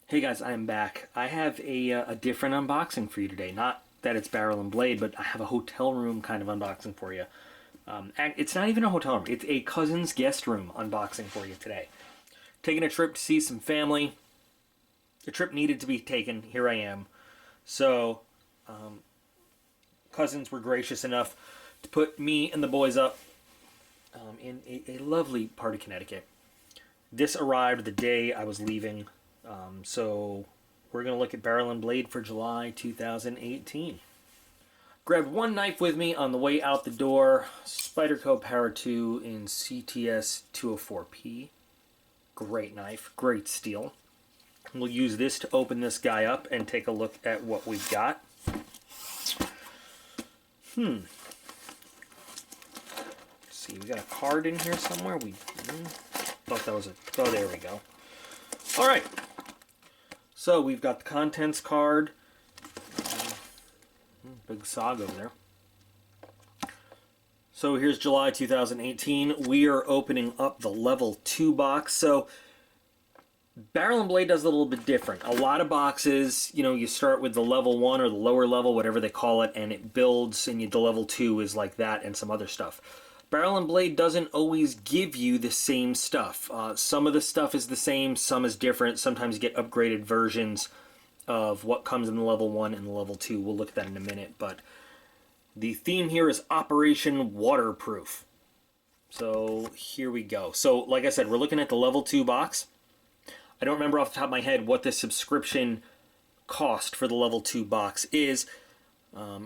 Hey guys, I am back. I have a different unboxing for you today. Not that it's Barrel and Blade, but I have a hotel room kind of unboxing for you. It's not even a hotel room. It's a cousin's guest room unboxing for you today. Taking a trip to see some family. The trip needed to be taken. Here I am. So, cousins were gracious enough to put me and the boys up in a lovely part of Connecticut. This arrived the day I was leaving. So we're going to look at Barrel and Blade for July 2018. Grabbed one knife with me on the way out the door. Spyderco Power 2 in CTS 204P. Great knife, great steel. We'll use this to open this guy up and take a look at what we've got. Let's see, we got a card in here somewhere. We thought that was a... Oh, there we go. All right. So we've got the contents card. Big sog over there. So here's July 2018. We are opening up the level 2 box. So Barrel and Blade does a little bit different. A lot of boxes, you know, you start with the level 1 or the lower level, whatever they call it, and it builds, and the level 2 is like that and some other stuff. Barrel and Blade doesn't always give you the same stuff. Some of the stuff is the same, some is different. Sometimes you get upgraded versions of what comes in the level 1 and the level 2. We'll look at that in a minute, but the theme here is Operation Waterproof. So here we go. So like I said, we're looking at the level 2 box. I don't remember off the top of my head what the subscription cost for the level 2 box is.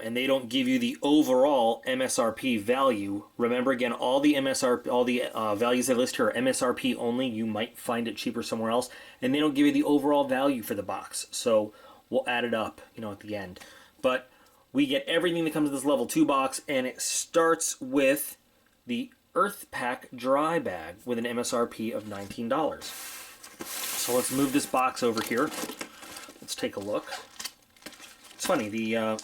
And they don't give you the overall MSRP value. Remember, again, all the values they list here are MSRP only. You might find it cheaper somewhere else, and they don't give you the overall value for the box. So we'll add it up, you know, at the end. But we get everything that comes in this level 2 box, and it starts with the Earthpak dry bag with an MSRP of $19. So let's move this box over here. Let's take a look. It's funny, the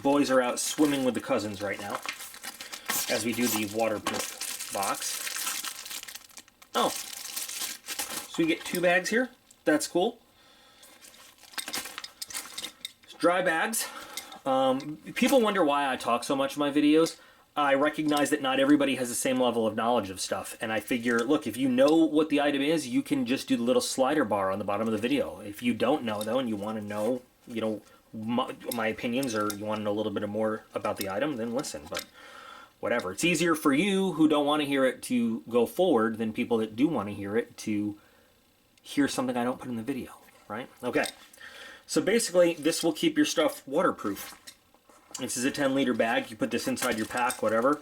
boys are out swimming with the cousins right now as we do the waterproof box. Oh, so we get 2 bags here. That's cool. It's dry bags. People wonder why I talk so much in my videos. I recognize that not everybody has the same level of knowledge of stuff, and I figure, look, if you know what the item is, you can just do the little slider bar on the bottom of the video. If you don't know, though, and you want to know, you know, my opinions, or you want to know a little bit more about the item, then listen. But whatever, it's easier for you who don't want to hear it to go forward than people that do want to hear it to hear something I don't put in the video, right? Okay, so basically this will keep your stuff waterproof. This is a 10-liter bag. You put this inside your pack, whatever.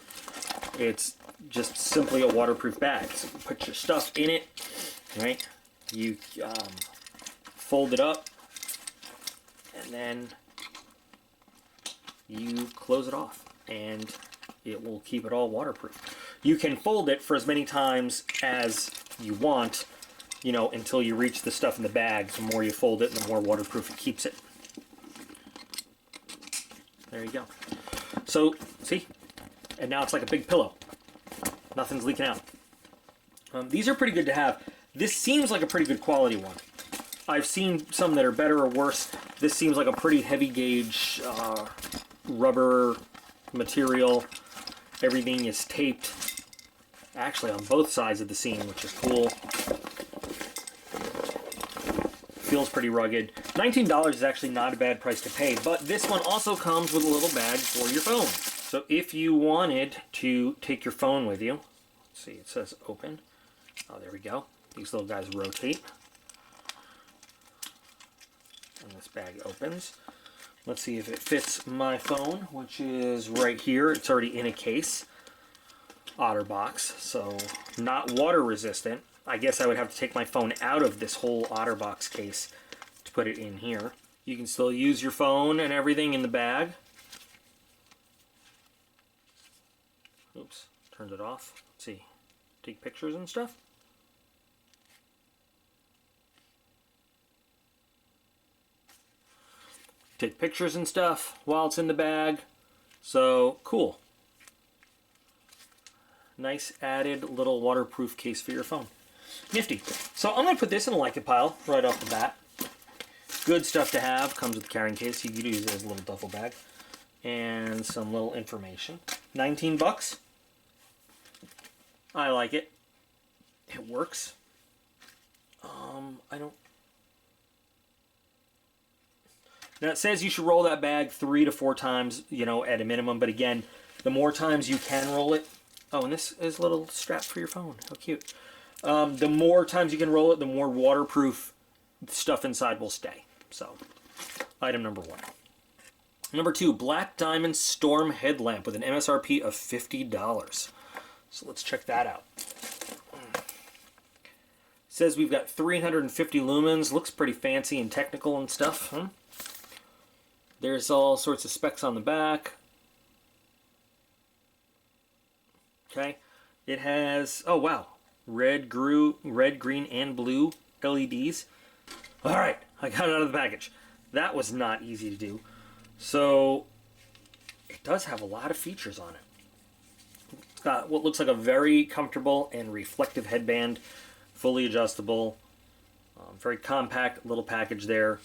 It's just simply a waterproof bag. So you put your stuff in it, right? You fold it up, and then you close it off, and it will keep it all waterproof. You can fold it for as many times as you want, you know, until you reach the stuff in the bag. The more you fold it, the more waterproof it keeps it. There you go. So, see? And now it's like a big pillow. Nothing's leaking out. These are pretty good to have. This seems like a pretty good quality one. I've seen some that are better or worse. This seems like a pretty heavy gauge rubber material. Everything is taped, actually, on both sides of the seam, which is cool. Feels pretty rugged. $19 is actually not a bad price to pay, but this one also comes with a little bag for your phone. So if you wanted to take your phone with you, let's see, it says open. Oh, there we go. These little guys rotate. And this bag opens. Let's see if it fits my phone, which is right here. It's already in a case. OtterBox, so not water resistant. I guess I would have to take my phone out of this whole OtterBox case to put it in here. You can still use your phone and everything in the bag. Oops, turned it off. Let's see, take pictures and stuff. Take pictures and stuff while it's in the bag. So, cool. Nice added little waterproof case for your phone. Nifty. So I'm going to put this in a like it pile right off the bat. Good stuff to have. Comes with a carrying case. You can use it as a little duffel bag. And some little information. 19 bucks. I like it. It works. I don't... Now it says you should roll that bag 3 to 4 times, you know, at a minimum. But again, the more times you can roll it... Oh, and this is a little strap for your phone. How cute. The more times you can roll it, the more waterproof stuff inside will stay. So, item number 1. Number 2, Black Diamond Storm Headlamp with an MSRP of $50. So let's check that out. Says we've got 350 lumens. Looks pretty fancy and technical and stuff. There's all sorts of specs on the back. Okay. It has, oh wow, red, green, and blue LEDs. All right, I got it out of the package. That was not easy to do. So it does have a lot of features on it. It's got what looks like a very comfortable and reflective headband, fully adjustable, very compact little package there.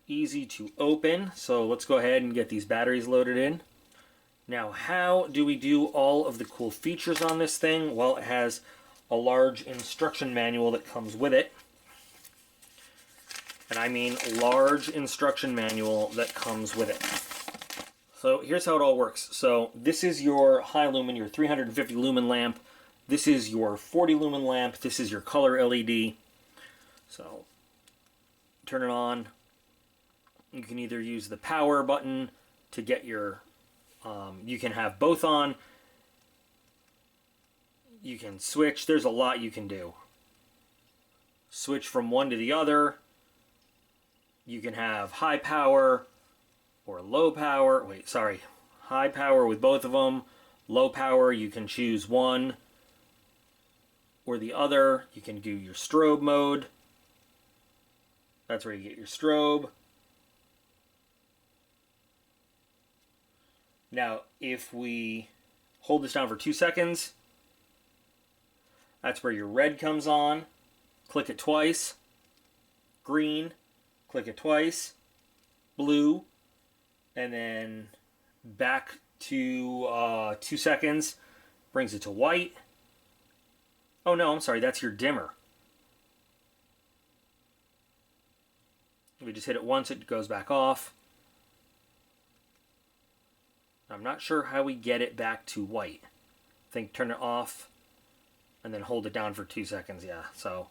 Easy to open, so let's go ahead and get these batteries loaded in. Now, how do we do all of the cool features on this thing? Well, it has a large instruction manual that comes with it. And I mean large instruction manual that comes with it. So here's how it all works. So this is your high lumen, your 350 lumen lamp. This is your 40 lumen lamp. This is your color LED. So turn it on. You can either use the power button to get your, you can have both on. You can switch. There's a lot you can do. Switch from one to the other. You can have high power or low power. Wait, sorry. High power with both of them. Low power, you can choose one or the other. You can do your strobe mode. That's where you get your strobe. Now, if we hold this down for 2 seconds, that's where your red comes on. Click it twice. Green. Click it twice. Blue. And then back to 2 seconds. Brings it to white. Oh no, I'm sorry, that's your dimmer. If we just hit it once, it goes back off. I'm not sure how we get it back to white. I think turn it off and then hold it down for 2 seconds. Yeah, so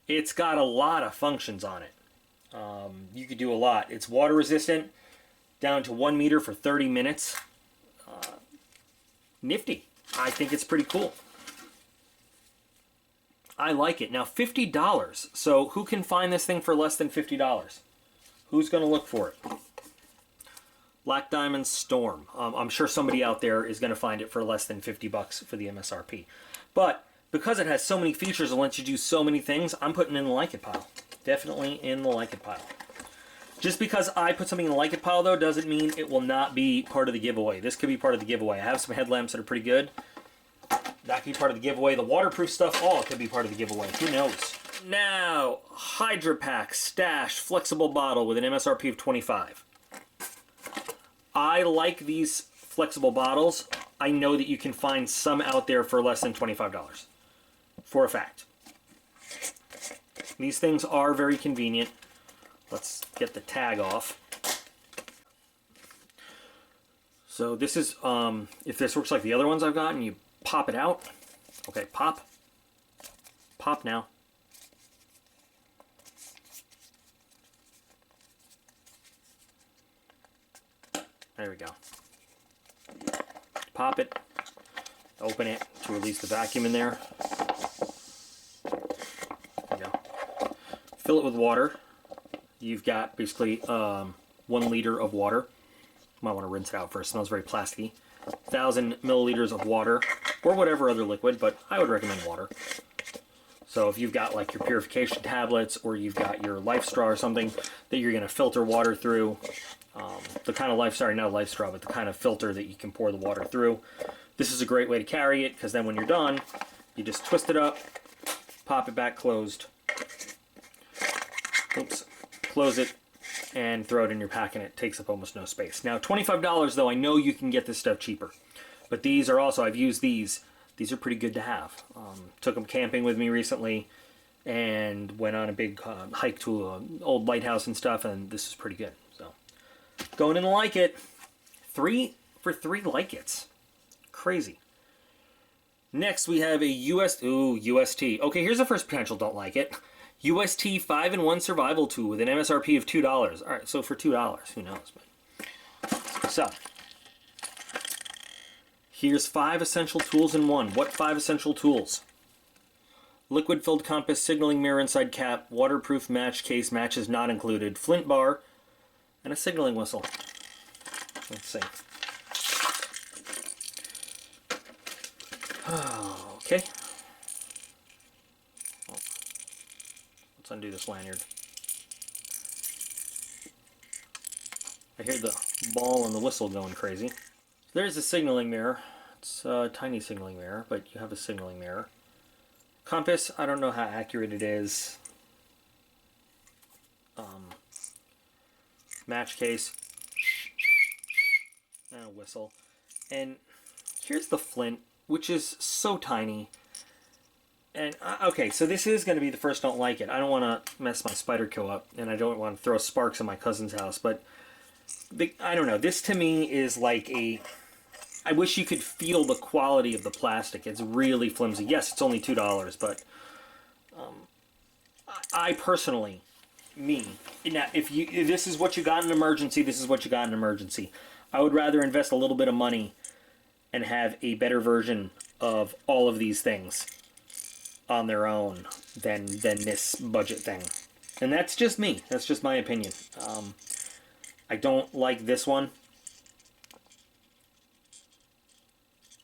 it's got a lot of functions on it. You could do a lot. It's water resistant, down to 1 meter for 30 minutes. Nifty. I think it's pretty cool. I like it. Now, $50. So who can find this thing for less than $50? Who's going to look for it? Black Diamond Storm. I'm sure somebody out there is going to find it for less than $50 for the MSRP. But because it has so many features and lets you do so many things, I'm putting it in the like it pile. Definitely in the like it pile. Just because I put something in the like it pile, though, doesn't mean it will not be part of the giveaway. This could be part of the giveaway. I have some headlamps that are pretty good. That could be part of the giveaway. The waterproof stuff, all could be part of the giveaway. Who knows? Now, Hydrapak Stash Flexible Bottle with an MSRP of $25. I like these flexible bottles. I know that you can find some out there for less than $25. For a fact. These things are very convenient. Let's get the tag off. So this is, if this works like the other ones I've gotten, you pop it out. Okay, pop. Pop now. There we go. Pop it. Open it to release the vacuum in there. There you go. Fill it with water. You've got basically 1 liter of water. Might want to rinse it out first. It smells very plasticky. 1,000 milliliters of water, or whatever other liquid, but I would recommend water. So if you've got like your purification tablets, or you've got your life straw or something that you're going to filter water through, the kind of not a life straw, but the kind of filter that you can pour the water through, this is a great way to carry it, because then when you're done, you just twist it up, pop it back closed, Oops. Close it and throw it in your pack, and it takes up almost no space. Now, $25 though, I know you can get this stuff cheaper. But these are also, I've used these. These are pretty good to have. Took them camping with me recently and went on a big hike to an old lighthouse and stuff, and this is pretty good. So, going in to like it. 3 for 3 like it's. Crazy. Next, we have a UST. Okay, here's the first potential don't like it. UST 5-in-1 survival tool with an MSRP of $2. All right, so for $2, who knows? But, so, here's 5 essential tools in one. What 5 essential tools? Liquid-filled compass, signaling mirror inside cap, waterproof match case, matches not included, flint bar, and a signaling whistle. Let's see. Okay. Oh. Let's undo this lanyard. I hear the ball and the whistle going crazy. There's a signaling mirror. It's a tiny signaling mirror, but you have a signaling mirror. Compass, I don't know how accurate it is. Match case. And a whistle. And here's the flint, which is so tiny. And, okay, so this is going to be the first don't like it. I don't want to mess my spider kill up, and I don't want to throw sparks in my cousin's house, but I don't know. This to me is like a... I wish you could feel the quality of the plastic. It's really flimsy. Yes, it's only $2, but I personally, if this is what you got in an emergency, this is what you got in an emergency. I would rather invest a little bit of money and have a better version of all of these things on their own than this budget thing. And that's just me. That's just my opinion. I don't like this one.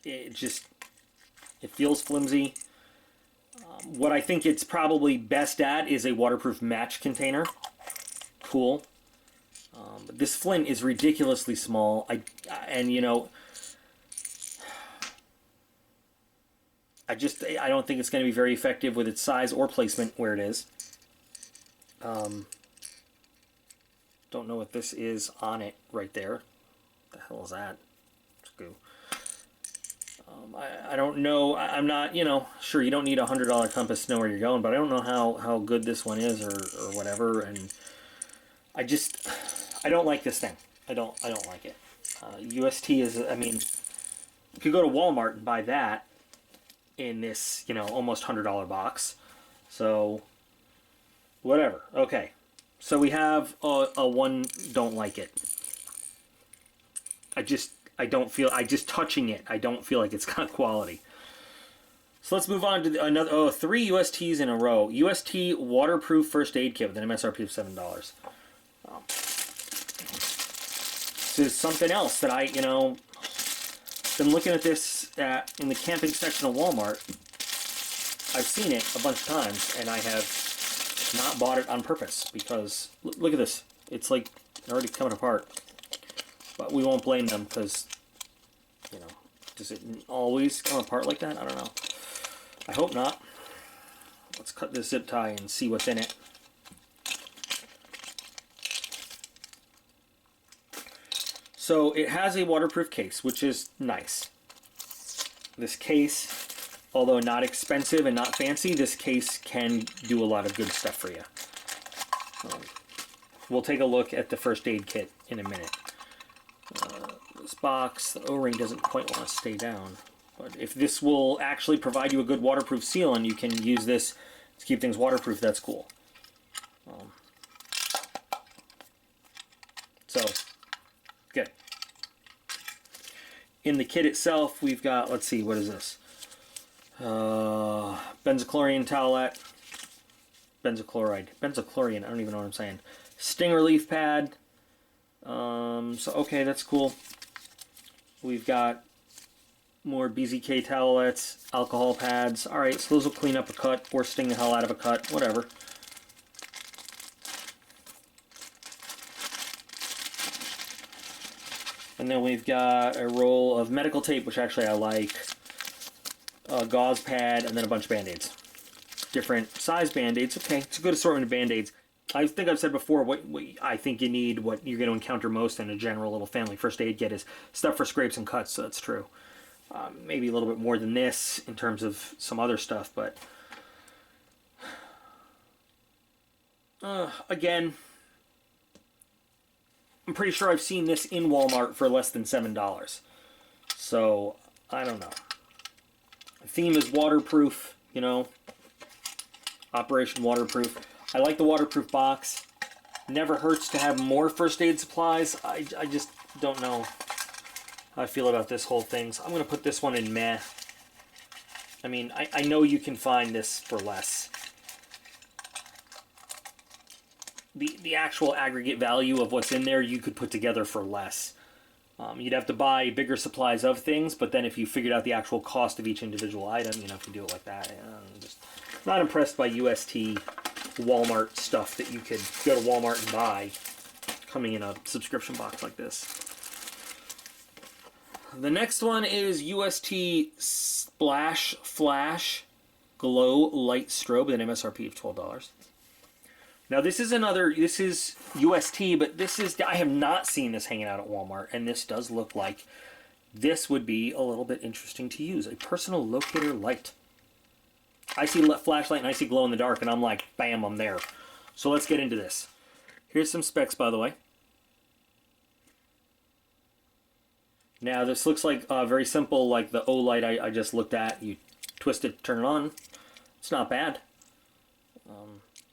It feels flimsy. What I think it's probably best at is a waterproof match container. Cool. But this flint is ridiculously small. And you know, I don't think it's going to be very effective with its size or placement where it is. Don't know what this is on it right there. What the hell is that? It's goo. I don't know. I'm not, sure, you don't need a $100 compass to know where you're going, but I don't know how good this one is or whatever. And I don't like this thing. I don't like it. UST is, I mean, you could go to Walmart and buy that in this, almost $100 box. So, whatever. Okay. So we have a one don't like it. Just touching it, I don't feel like it's got quality. So let's move on to another, 3 USTs in a row. UST waterproof first aid kit with an MSRP of $7. This is something else that been looking at this in the camping section of Walmart. I've seen it a bunch of times, and I have not bought it on purpose because, look at this. It's like already coming apart. But we won't blame them because, does it always come apart like that? I don't know. I hope not. Let's cut this zip tie and see what's in it. So it has a waterproof case, which is nice. This case, although not expensive and not fancy, this case can do a lot of good stuff for you. We'll take a look at the first aid kit in a minute. This box, the O-ring doesn't quite want to stay down. But if this will actually provide you a good waterproof seal and you can use this to keep things waterproof, that's cool. So, good. In the kit itself, we've got, let's see, what is this? Benzochlorine towelette. Benzochlorine, I don't even know what I'm saying. Sting relief pad. So, okay, that's cool. We've got more BZK towelettes, alcohol pads. Alright, so those will clean up a cut or sting the hell out of a cut, whatever. And then we've got a roll of medical tape, which actually I like. A gauze pad, and then a bunch of Band-Aids. Different size Band-Aids. Okay, it's a good assortment of Band-Aids. I think I've said before, what I think you need, what you're going to encounter most in a general little family first aid kit is stuff for scrapes and cuts, so that's true. Maybe a little bit more than this in terms of some other stuff, but again, I'm pretty sure I've seen this in Walmart for less than $7. So, I don't know. The theme is waterproof, you know, Operation Waterproof. I like the waterproof box. Never hurts to have more first aid supplies. I just don't know how I feel about this whole thing. So I'm going to put this one in meh. I mean, I know you can find this for less. The actual aggregate value of what's in there you could put together for less. You'd have to buy bigger supplies of things, but then if you figured out the actual cost of each individual item, you know, if you do it like that, I'm just not impressed by UST Walmart stuff that you could go to Walmart and buy coming in a subscription box like this. The next one is UST Splash Flash Glow Light Strobe with an MSRP of $12. Now this is UST, but I have not seen this hanging out at Walmart, and this does look like this would be a little bit interesting to use. A personal locator light. I see flashlight and I see glow in the dark, and I'm like, bam, I'm there. So let's get into this. Here's some specs, by the way. Now this looks like very simple, like the O light I just looked at. You twist it, turn it on. It's not bad.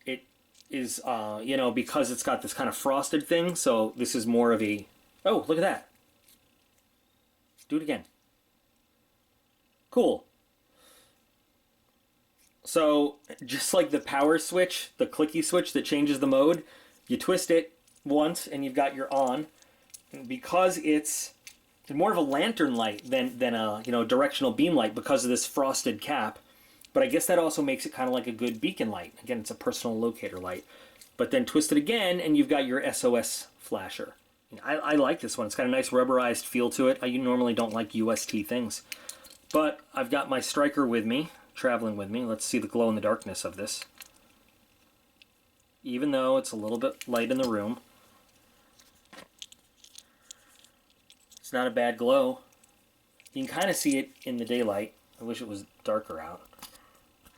It is, you know, because it's got this kind of frosted thing, so this is more of a... Oh, look at that. Do it again. Cool. So, just like the power switch, the clicky switch that changes the mode, you twist it once and you've got your on. And because it's more of a lantern light than a, you know, directional beam light because of this frosted cap, but I guess that also makes it kind of like a good beacon light. Again, it's a personal locator light. But then twist it again and you've got your SOS flasher. I like this one. It's got a nice rubberized feel to it. I normally don't like UST things. But I've got my striker with me, traveling with me. Let's see the glow in the darkness of this. Even though it's a little bit light in the room, it's not a bad glow. You can kind of see it in the daylight. I wish it was darker out.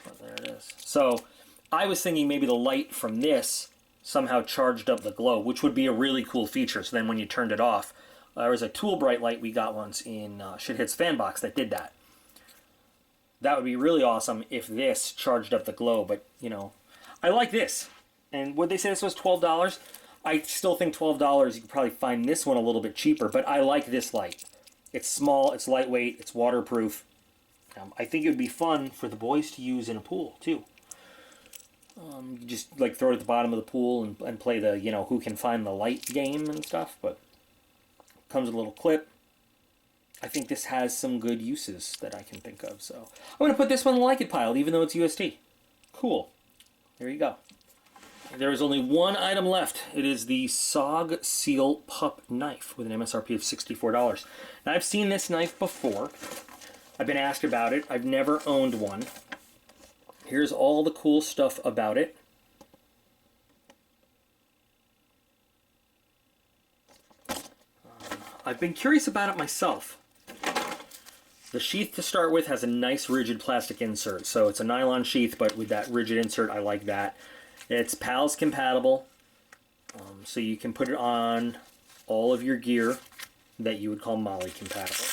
But there it is. So I was thinking maybe the light from this somehow charged up the glow, which would be a really cool feature. So then when you turned it off, there was a Tool Bright light we got once in Shithead's fan box that did that. That would be really awesome if this charged up the glow, but, you know, I like this. And would they say this was $12? I still think $12, you could probably find this one a little bit cheaper, but I like this light. It's small, it's lightweight, it's waterproof. I think it would be fun for the boys to use in a pool, too. You just, like, throw it at the bottom of the pool and play the, you know, who can find the light game and stuff, but comes with a little clip. I think this has some good uses that I can think of, so I'm going to put this one in the like it pile, even though it's UST. Cool. There you go. There is only one item left. It is the SOG Seal Pup Knife with an MSRP of $64. Now, I've seen this knife before. I've been asked about it. I've never owned one. Here's all the cool stuff about it. I've been curious about it myself. The sheath to start with has a nice rigid plastic insert. So it's a nylon sheath, but with that rigid insert, I like that. It's PALS compatible, so you can put it on all of your gear that you would call MOLLE compatible.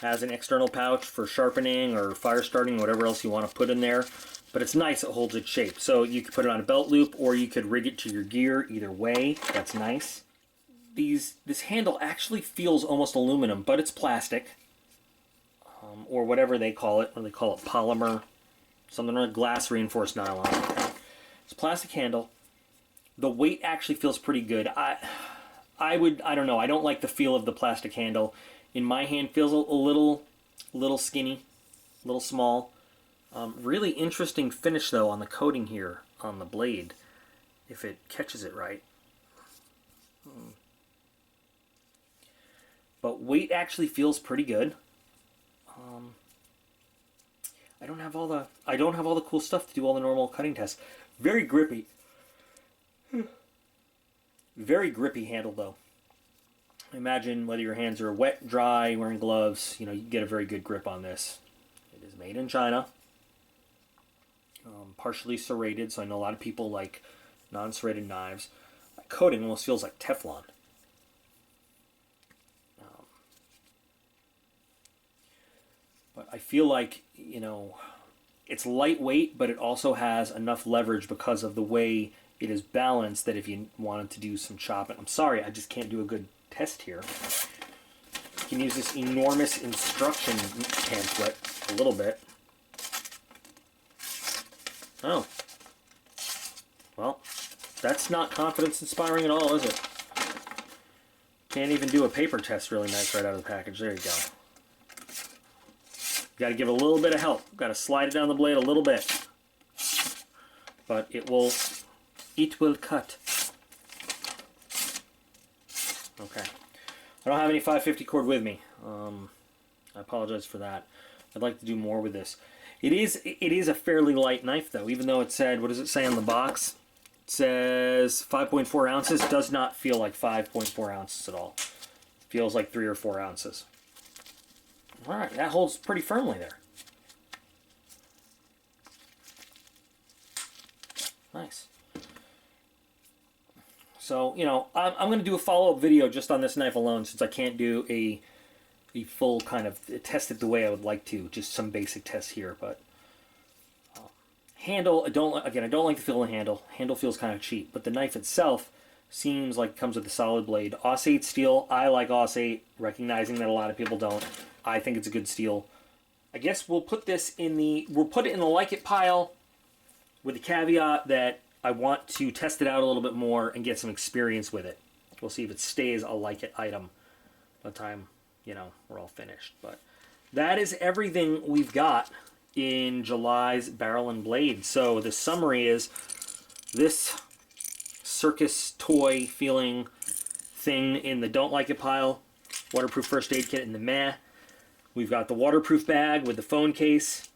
Has an external pouch for sharpening or fire starting, whatever else you want to put in there. But it's nice, it holds its shape. So you could put it on a belt loop or you could rig it to your gear, either way. That's nice. This handle actually feels almost aluminum, but it's plastic. Or whatever they call it. Or they call it polymer. Something like glass reinforced nylon. It's a plastic handle. The weight actually feels pretty good. I don't know. I don't like the feel of the plastic handle. In my hand, feels a little skinny, a little small. Really interesting finish though on the coating here on the blade, if it catches it right. But weight actually feels pretty good. I don't have all the cool stuff to do all the normal cutting tests. Very grippy. Very grippy handle though. Imagine whether your hands are wet, dry, wearing gloves, you get a very good grip on this. It is made in China. Partially serrated, so I know a lot of people like non-serrated knives. The coating almost feels like Teflon. But I feel like, it's lightweight, but it also has enough leverage because of the way it is balanced that if you wanted to do some chopping. I'm sorry, I just can't do a good test here. You can use this enormous instruction pamphlet a little bit. Oh. Well, that's not confidence inspiring at all, is it? Can't even do a paper test really nice right out of the package. There you go. Got to give it a little bit of help. Got to slide it down the blade a little bit. But it will cut. Okay. I don't have any 550 cord with me. I apologize for that. I'd like to do more with this. It is a fairly light knife though, even though it said, what does it say on the box? It says 5.4 ounces. Does not feel like 5.4 ounces at all. It feels like 3 or 4 ounces. All right, that holds pretty firmly there. Nice. So, I'm going to do a follow-up video just on this knife alone since I can't do a full kind of test it the way I would like to. Just some basic tests here, but handle, I don't like the feel of the handle. Handle feels kind of cheap, but the knife itself seems like it comes with a solid blade. AUS-8 steel, I like AUS-8, recognizing that a lot of people don't. I think it's a good steel. I guess we'll put it in the like it pile with the caveat that I want to test it out a little bit more and get some experience with it. We'll see if it stays a like it item by the time, we're all finished. But that is everything we've got in July's Barrel and Blade. So the summary is this circus toy feeling thing in the don't like it pile, waterproof first aid kit in the meh. We've got the waterproof bag with the phone case,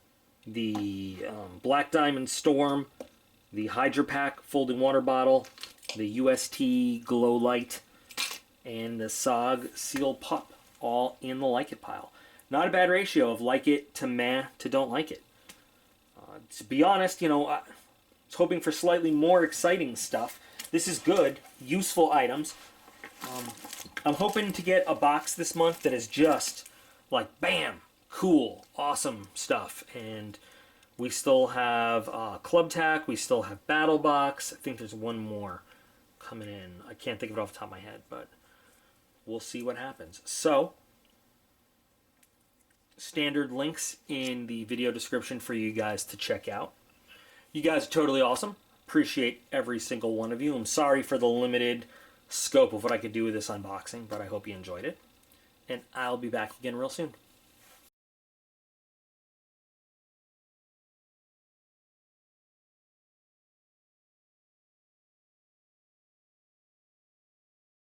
the Black Diamond Storm, the Hydrapak folding water bottle, the UST Glow Light, and the SOG Seal Pup, all in the like it pile. Not a bad ratio of like it to meh to don't like it. To be honest, I was hoping for slightly more exciting stuff. This is good, useful items. I'm hoping to get a box this month that is just like, bam, cool, awesome stuff. And we still have Club Tack, we still have Battle Box. I think there's one more coming in. I can't think of it off the top of my head, but we'll see what happens. So, standard links in the video description for you guys to check out. You guys are totally awesome. Appreciate every single one of you. I'm sorry for the limited scope of what I could do with this unboxing, but I hope you enjoyed it. And I'll be back again real soon.